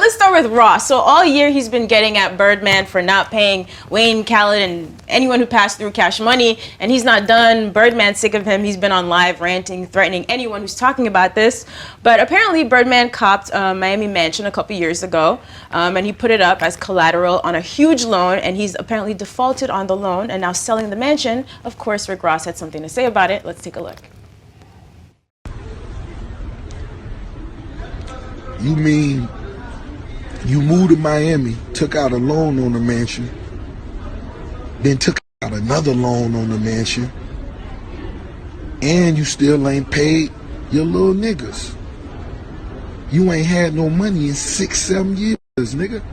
let's start with Ross. So all year he's been getting at Birdman for not paying Wayne, Khaled, and anyone who passed through Cash Money, and he's not done. Birdman's sick of him. He's been on live ranting, threatening anyone who's talking about this. But apparently Birdman copped a Miami mansion a couple years ago, and he put it up as collateral on a huge loan, and he's apparently defaulted on the loan and now selling the mansion. Of course, Rick Ross had something to say about it. Let's take a look. You mean you moved to Miami, took out a loan on the mansion, then took out another loan on the mansion, and you still ain't paid your little niggas. You ain't had no money in 6-7 years, nigga.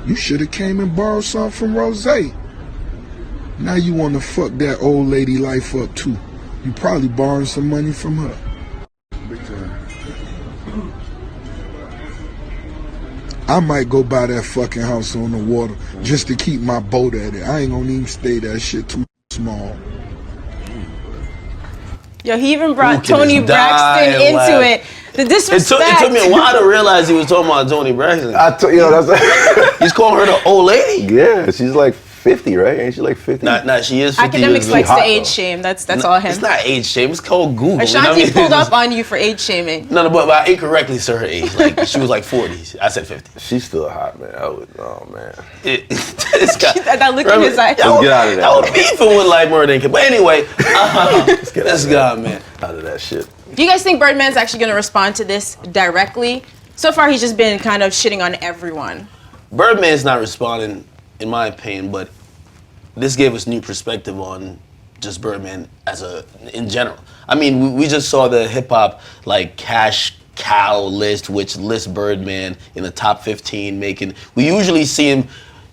You should have came and borrowed something from Rose. Now you want to fuck that old lady life up too. You probably borrowing some money from her. Big time. I might go buy that fucking house on the water just to keep my boat at it. I ain't gonna even stay that shit too small. Yo, he even brought Tony Braxton into it. The disrespect. It took me a while to realize he was talking about Tony Braxton. He's calling her the old lady? Yeah, she's like 50, right? Ain't she like 50? Nah, she is 50. Akademiks likes to age shame. That's all him. It's not age shame. It's called Google. Ashanti pulled up on you for age shaming. No, but I incorrectly said her age. Like she was like 40. I said 50. She's still hot, man. Oh man. That look in his eye. Let's get out of that. I was beefing with like murder. But anyway, let's go, man. Out of that shit. Do you guys think Birdman's actually going to respond to this directly? So far, he's just been kind of shitting on everyone. Birdman's not responding, in my opinion, but this gave us new perspective on just Birdman in general. I mean, we just saw the hip hop like cash cow list, which lists Birdman in the top 15 making. We usually see him.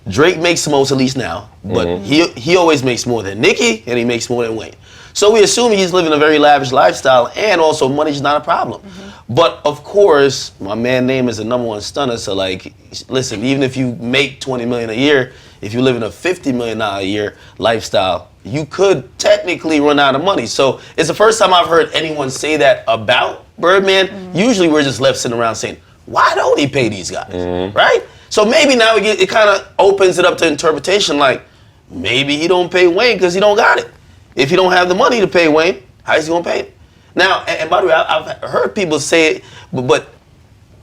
Drake makes the most, at least now, but he always makes more than Nicki, and he makes more than Wayne. So we assume he's living a very lavish lifestyle, and also money's not a problem. But of course, my man name is the #1 stunner, so like, listen, even if you make $20 million a year, if you live in a $50 million a year lifestyle, you could technically run out of money. So it's the first time I've heard anyone say that about Birdman. Usually we're just left sitting around saying, why don't he pay these guys, right? So maybe now it kind of opens it up to interpretation, like maybe he don't pay Wayne because he don't got it. If he don't have the money to pay Wayne, how is he gonna pay it? Now, and by the way, I've heard people say it, but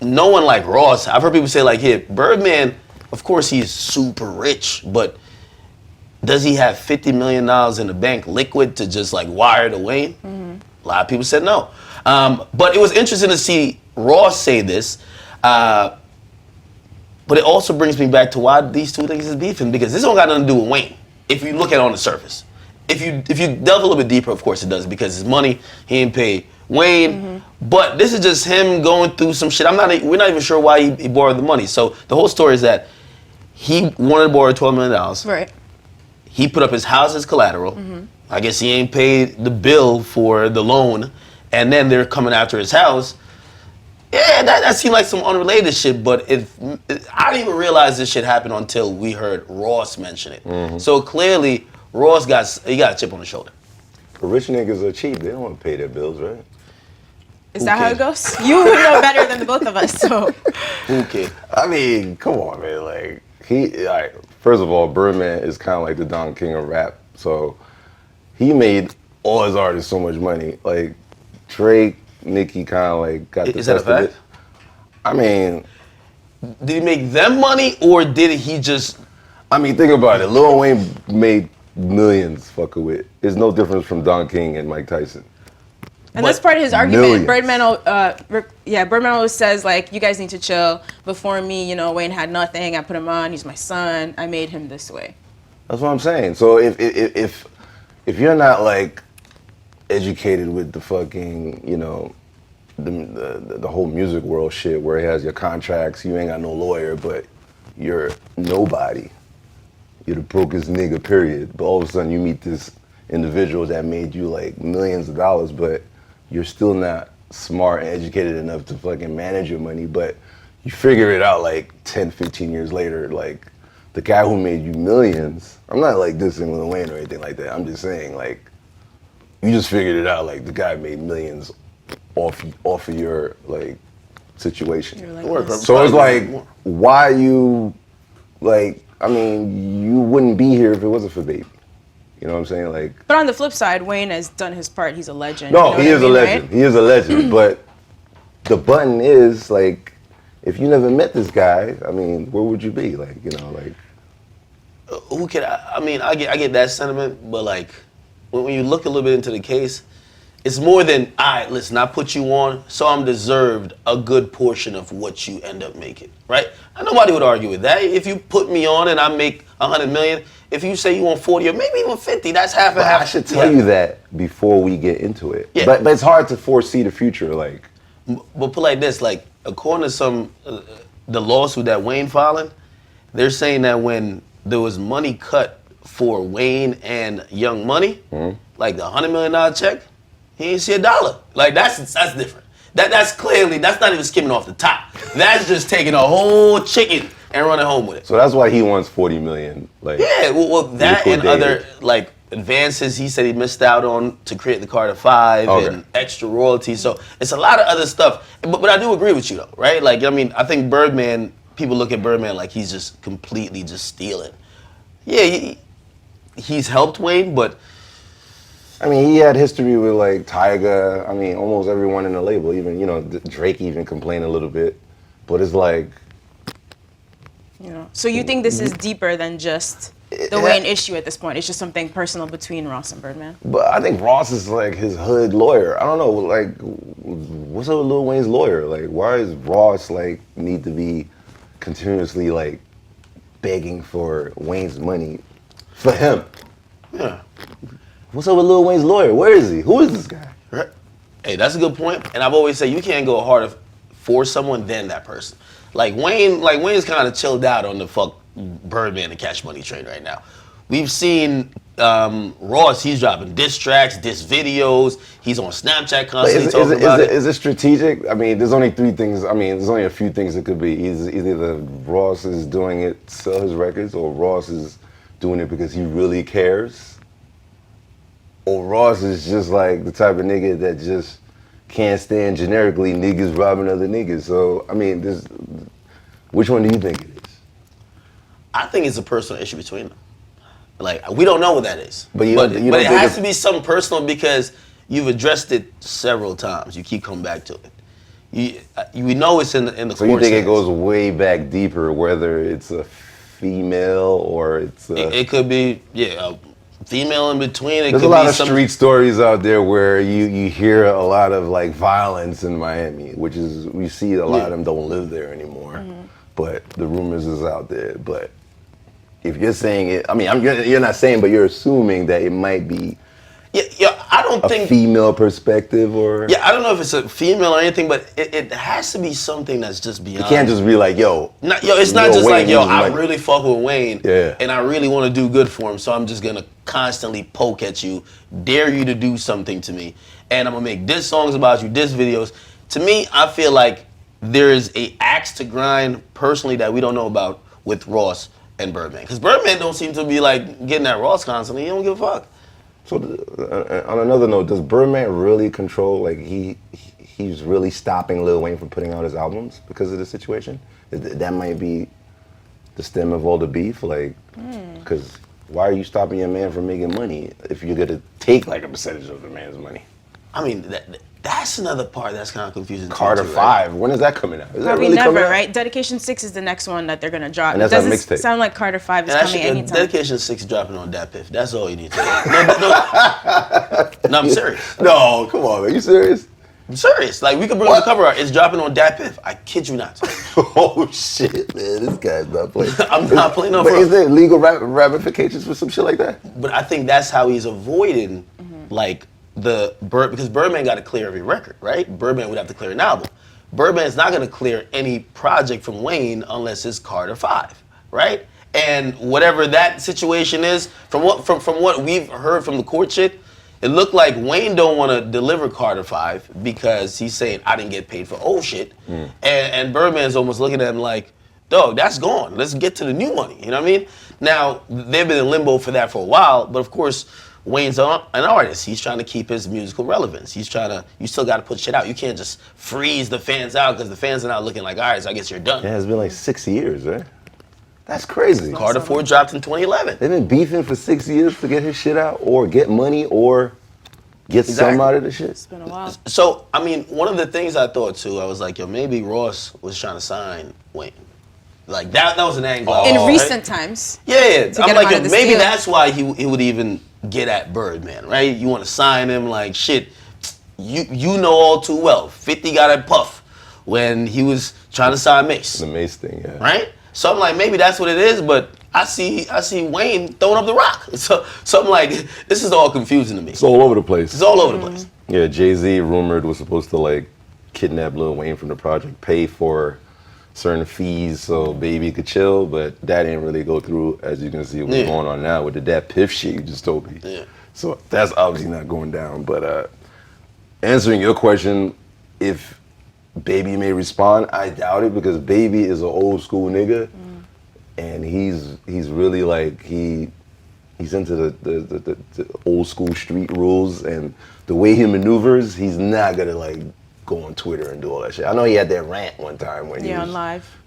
no one like Ross. I've heard people say like, here, Birdman, of course he's super rich, but does he have $50 million in the bank liquid to just like wire to Wayne? A lot of people said no. But it was interesting to see Ross say this, but it also brings me back to why these two things is beefing, because this don't got nothing to do with Wayne, if you look at it on the surface. If you delve a little bit deeper, of course it does, because his money, he ain't paid Wayne. But this is just him going through some shit. We're not even sure why he borrowed the money. So the whole story is that he wanted to borrow $12 million. Right. He put up his house as collateral. I guess he ain't paid the bill for the loan, and then they're coming after his house. Yeah, that seemed like some unrelated shit, but I didn't even realize this shit happened until we heard Ross mention it. So clearly, Ross got a chip on the shoulder. The rich niggas are cheap. They don't want to pay their bills, right? Is that how it goes? You would know better than the both of us, so. Whoo Kid. I mean, come on, man. Like, first of all, Birdman is kind of like the Don King of rap. So he made all his artists so much money. Like, Drake, Nicki kind of like got the Is that a best of fact? it. I mean, did he make them money, or did he just? I mean, think about it. Lil Wayne made millions fucking with. It's no difference from Don King and Mike Tyson. And that's part of his argument. Millions. Birdman always says, like, you guys need to chill. Before me, you know, Wayne had nothing. I put him on. He's my son. I made him this way. That's what I'm saying. So if you're not like educated with the fucking, you know, the whole music world shit where it has your contracts, you ain't got no lawyer, but you're nobody. You're the brokest nigga, period. But all of a sudden you meet this individual that made you like millions of dollars, but you're still not smart and educated enough to fucking manage your money, but you figure it out like 10, 15 years later, like the guy who made you millions. I'm not like dissing Lil Wayne or anything like that. I'm just saying, like, you just figured it out, like the guy made millions off of your like situation. You're like this. So it's like, why you, like, I mean, you wouldn't be here if it wasn't for Baby. You know what I'm saying? Like, But on the flip side, Wayne has done his part. He's a legend. no, you know he what is I mean, a legend. right? He is a legend. But the button is, like, if you never met this guy, I mean, where would you be? Like, you know, like. Who can I mean, I get that sentiment, but like when you look a little bit into the case, it's more than, all right, listen, I put you on, so I'm deserved a good portion of what you end up making, right? And nobody would argue with that. If you put me on and I make 100 million, if you say you want 40 or maybe even 50, that's half and half. I should tell you that before we get into it. Yeah. But it's hard to foresee the future, like. But put like this, like according to some, the lawsuit that Wayne filing, they're saying that when there was money cut for Wayne and Young Money, like the $100 million check, he ain't see $1. Like that's different. That's clearly, that's not even skimming off the top. That's just taking a whole chicken and running home with it. So that's why he wants 40 million. Like, Yeah, well that and other like advances he said he missed out on to create the Carter 5 and extra royalties. So it's a lot of other stuff. But I do agree with you though, right? Like, I mean, I think Birdman, people look at Birdman like he's just completely just stealing. Yeah, he's helped Wayne, but I mean, he had history with like Tyga. I mean, almost everyone in the label. Even, you know, Drake even complained a little bit. But it's like, You know. So you think this is deeper than just the Wayne issue at this point? It's just something personal between Ross and Birdman. but I think Ross is like his hood lawyer. I don't know, like, what's up with Lil Wayne's lawyer? Like, why is Ross like need to be continuously like begging for Wayne's money for him? yeah. What's up with Lil Wayne's lawyer? Where is he? Who is this guy? Right. Hey, that's a good point. And I've always said you can't go harder for someone than that person. Like Wayne's kind of chilled out on the fuck Birdman and Cash Money train right now. We've seen Ross, he's dropping diss tracks, diss videos. He's on Snapchat constantly talking about it. Is it strategic? I mean, there's only three things. I mean, there's only a few things it could be. Either Ross is doing it to sell his records, or Ross is doing it because he really cares. Or Ross is just like the type of nigga that just can't stand generically niggas robbing other niggas. So, I mean, which one do you think it is? I think it's a personal issue between them. Like, we don't know what that is. But it think has to be something personal because you've addressed it several times. You keep coming back to it. We know it's in the So you think it goes way back deeper, whether it's a female or it's a... It could be, a female in between. There's a lot of street stories out there where you hear a lot of like violence in Miami, which is, we see a lot of them don't live there anymore. But the rumors is out there. But if you're saying it, I mean, you're not saying, but you're assuming that it might be I don't think female perspective or... Yeah, I don't know if it's a female or anything, but it has to be something that's just beyond. You can't just be like, it's not just Wayne like, I really fuck with Wayne, and I really want to do good for him, so I'm just going to constantly poke at you, dare you to do something to me, and I'm going to make diss songs about you, diss videos. To me, I feel like there's a axe to grind personally that we don't know about with Ross and Birdman. Because Birdman don't seem to be like getting at Ross constantly. He don't give a fuck. So on another note, does Birdman really control, like he's really stopping Lil Wayne from putting out his albums because of the situation? That might be the stem of all the beef, like, because why are you stopping your man from making money if you're gonna take like a percentage of the man's money? I mean, that's another part that's kind of confusing. Carter 5, when is that coming out? Is that Probably really never, coming out? right? Dedication 6 is the next one that they're gonna drop. And that's It doesn't a mixtape. sound like Carter 5 is coming anytime. Dedication 6 dropping on Dat Piff. That's all you need to know. No, I'm serious. No, come on, man. You serious? I'm serious. Like, we could bring the cover art. It's dropping on Dat Piff. I kid you not. Oh shit, man, this guy's not playing. I'm not playing no. But is there legal ramifications for some shit like that? But I think that's how he's avoiding, like, because Birdman got to clear every record, right? Birdman would have to clear an album. Birdman's not going to clear any project from Wayne unless it's Carter 5, right? And whatever that situation is, from what we've heard from the court shit, it looked like Wayne don't want to deliver Carter 5 because he's saying, I didn't get paid for old shit. And Birdman's almost looking at him like, dog, that's gone. Let's get to the new money. You know what I mean? Now, they've been in limbo for that for a while, but of course, Wayne's an artist. He's trying to keep his musical relevance. You still got to put shit out. You can't just freeze the fans out because the fans are not looking like, all right, so I guess you're done. Yeah, it's been like 6 years, right? That's crazy. Carter 4 dropped in 2011. They've been beefing for 6 years to get his shit out, or get money, or get some out of the shit. It's been a while. So, I mean, one of the things I thought too, I was like, yo, maybe Ross was trying to sign Wayne. Like that was an angle. In recent times. Yeah. I'm like, yo, maybe deal. that's why he would even get at Birdman, right? You want to sign him, like shit. You know all too well. 50 got at Puff when he was trying to sign Mace. The Mace thing, yeah. Right? So I'm like, maybe that's what it is, but I see Wayne throwing up the rock. So I'm like, this is all confusing to me. It's all over the place. It's all over the place. Yeah, Jay-Z rumored was supposed to like kidnap Lil Wayne from the project, pay for certain fees so Baby could chill, but that didn't really go through, as you can see what's going on now with the Dat Piff shit you just told me. Yeah. So that's obviously not going down. But answering your question, if Baby may respond, I doubt it, because Baby is an old school nigga, and he's really like he's into the old school street rules, and the way he maneuvers, he's not gonna like go on Twitter and do all that shit. I know he had that rant one time when he was on live.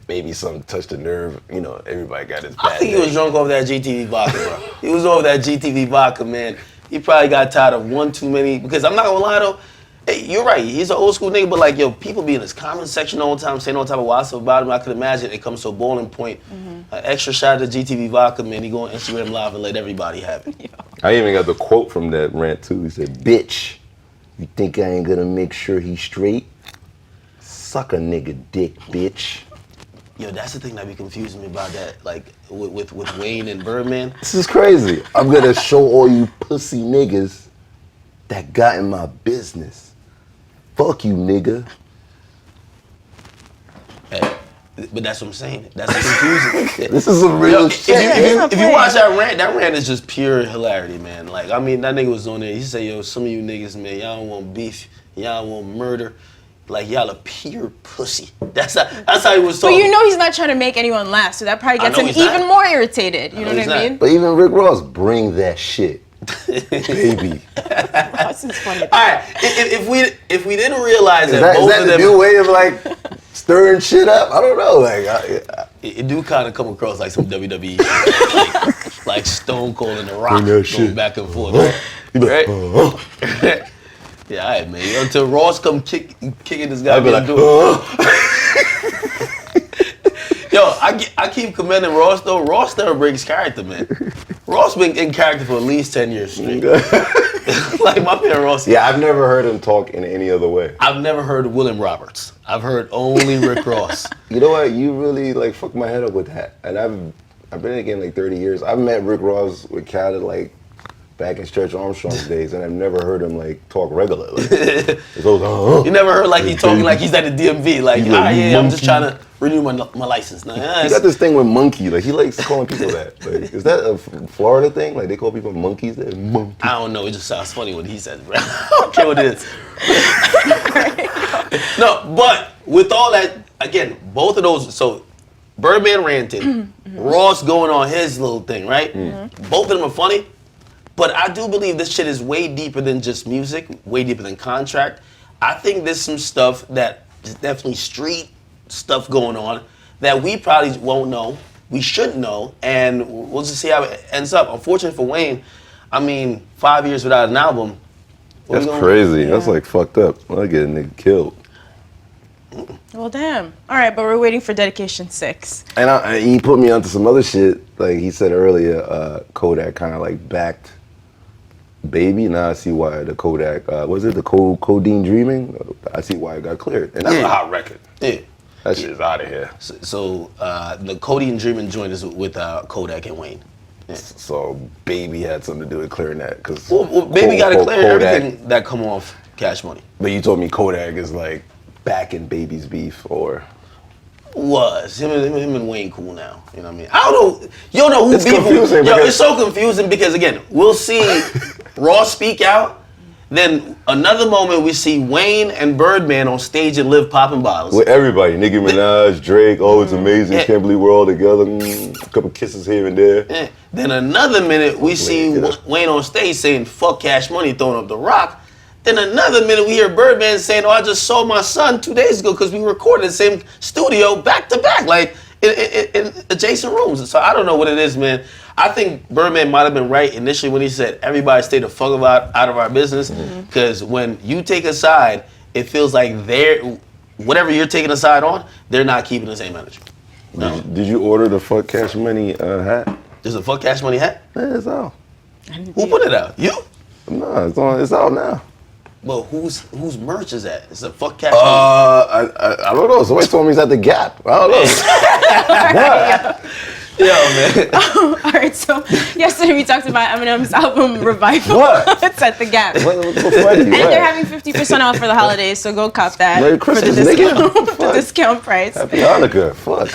Maybe something touched a nerve. You know, everybody got his bad I think he day. was drunk off that GTV vodka, bro. He was off that GTV vodka, man. He probably got tired of one too many, because I'm not gonna lie though, hey, you're right, he's an old school nigga, but like, yo, people be in his comment section all the time saying all type of wild stuff about him. I could imagine it comes to a boiling point. An extra shot of GTV vodka, man, he go on Instagram Live and let everybody have it. I even got the quote from that rant too. He said, "Bitch, you think I ain't gonna make sure he's straight? Suck a nigga dick, bitch." Yo, that's the thing that be confusing me about that, like with Wayne and Birdman. This is crazy. I'm gonna show all you pussy niggas that got in my business. Fuck you, nigga. Hey, but that's what I'm saying. That's confusing. This is some real shit. If you watch that rant is just pure hilarity, man. Like, I mean, that nigga was on there. He said, yo, some of you niggas, man, y'all don't want beef, y'all don't want murder. Like, y'all a pure pussy. That's how he was But talking. you know he's not trying to make anyone laugh, so that probably gets him even more irritated. You know what I mean? But even Rick Ross, bring that shit. Baby. Ross is funny. All right, if we didn't realize Is that both that of the them, new way of like stirring shit up? I don't know. Like, it do kind of come across like some WWE shit. Like Stone Cold and The Rock Bring that going shit. back and forth, right? Yeah, all right, man. Until Ross come kicking this guy. I'd be like, Yo, I keep commending Ross though. Ross never breaks character, man. Ross been in character for at least 10 years straight. Like my man Ross. yeah, I've never heard him talk in any other way. I've never heard William Roberts. I've heard only Rick Ross. You know what? You really like fucked my head up with that. And I've been in the game like 30 years. I've met Rick Ross with Khaled like back in Stretch Armstrong's days, and I've never heard him like talk regular. Like, it's always, You never heard like he talking like he's at the DMV. Like, He's like, yeah, I'm monkey. just trying to renew my license. Nah, he got this thing with monkey. Like he likes calling people that. Like, is that a Florida thing? Like they call people monkeys? That monkey. I don't know. It just sounds funny when he says it, bro. I don't care what it is. No, but with all that, again, both of those. So Birdman ranted, Ross going on his little thing, right? Both of them are funny. But I do believe this shit is way deeper than just music, way deeper than contract. I think there's some stuff that is definitely street stuff going on that we probably won't know, we shouldn't know, and we'll just see how it ends up. Unfortunately for Wayne, I mean, 5 years without an album. That's crazy. That's like fucked up. I get a nigga killed. Well, damn. All right, but we're waiting for Dedication 6. And he put me onto some other shit. Like he said earlier, Kodak kind of like backed Baby. Now I see why the Kodak, was it the Codeine Dreaming? I see why it got cleared. And that's a hot record. Yeah. That shit is out of here. So the Codeine Dreaming joint is with Kodak and Wayne. Yeah. So Baby had something to do with clearing that. Cause Well, Baby got to clear Kodak, everything that come off Cash Money. But you told me Kodak is like back in Baby's beef, or Was him and Wayne cool now? You know what I mean? I don't know. You don't know who It's beef. confusing Yo, because- it's so confusing because again, we'll see Ross speak out, Then another moment we see Wayne and Birdman on stage and Live popping bottles. With everybody, Nicki Minaj, Drake, oh, it's amazing, can't believe we're all together. A couple kisses here and there. Yeah. Then another minute we see Wayne on stage saying, fuck Cash Money, throwing up the rock. Then another minute we hear Birdman saying, oh, I just saw my son 2 days ago because we recorded in the same studio back to back, like in adjacent rooms. So I don't know what it is, man. I think Birdman might have been right initially when he said, everybody stay the fuck out of our business. Because when you take a side, it feels like whatever you're taking a side on, they're not keeping the same energy. No. Did you order the fuck Cash Money hat? There's a fuck Cash Money hat? Yeah, it's out. Who put it out? You? No, it's out now. Well, whose merch is that? It's a fuck Cash Money. I don't know. Somebody told me it's at the Gap. I don't know. Yo, man. All right, so yesterday we talked about Eminem's album Revival. What? It's at the Gap. What's so funny? And they're having 50% off for the holidays, so go cop that Merry Christmas, for the discount, nigga. the discount price. Happy Hanukkah. Fuck.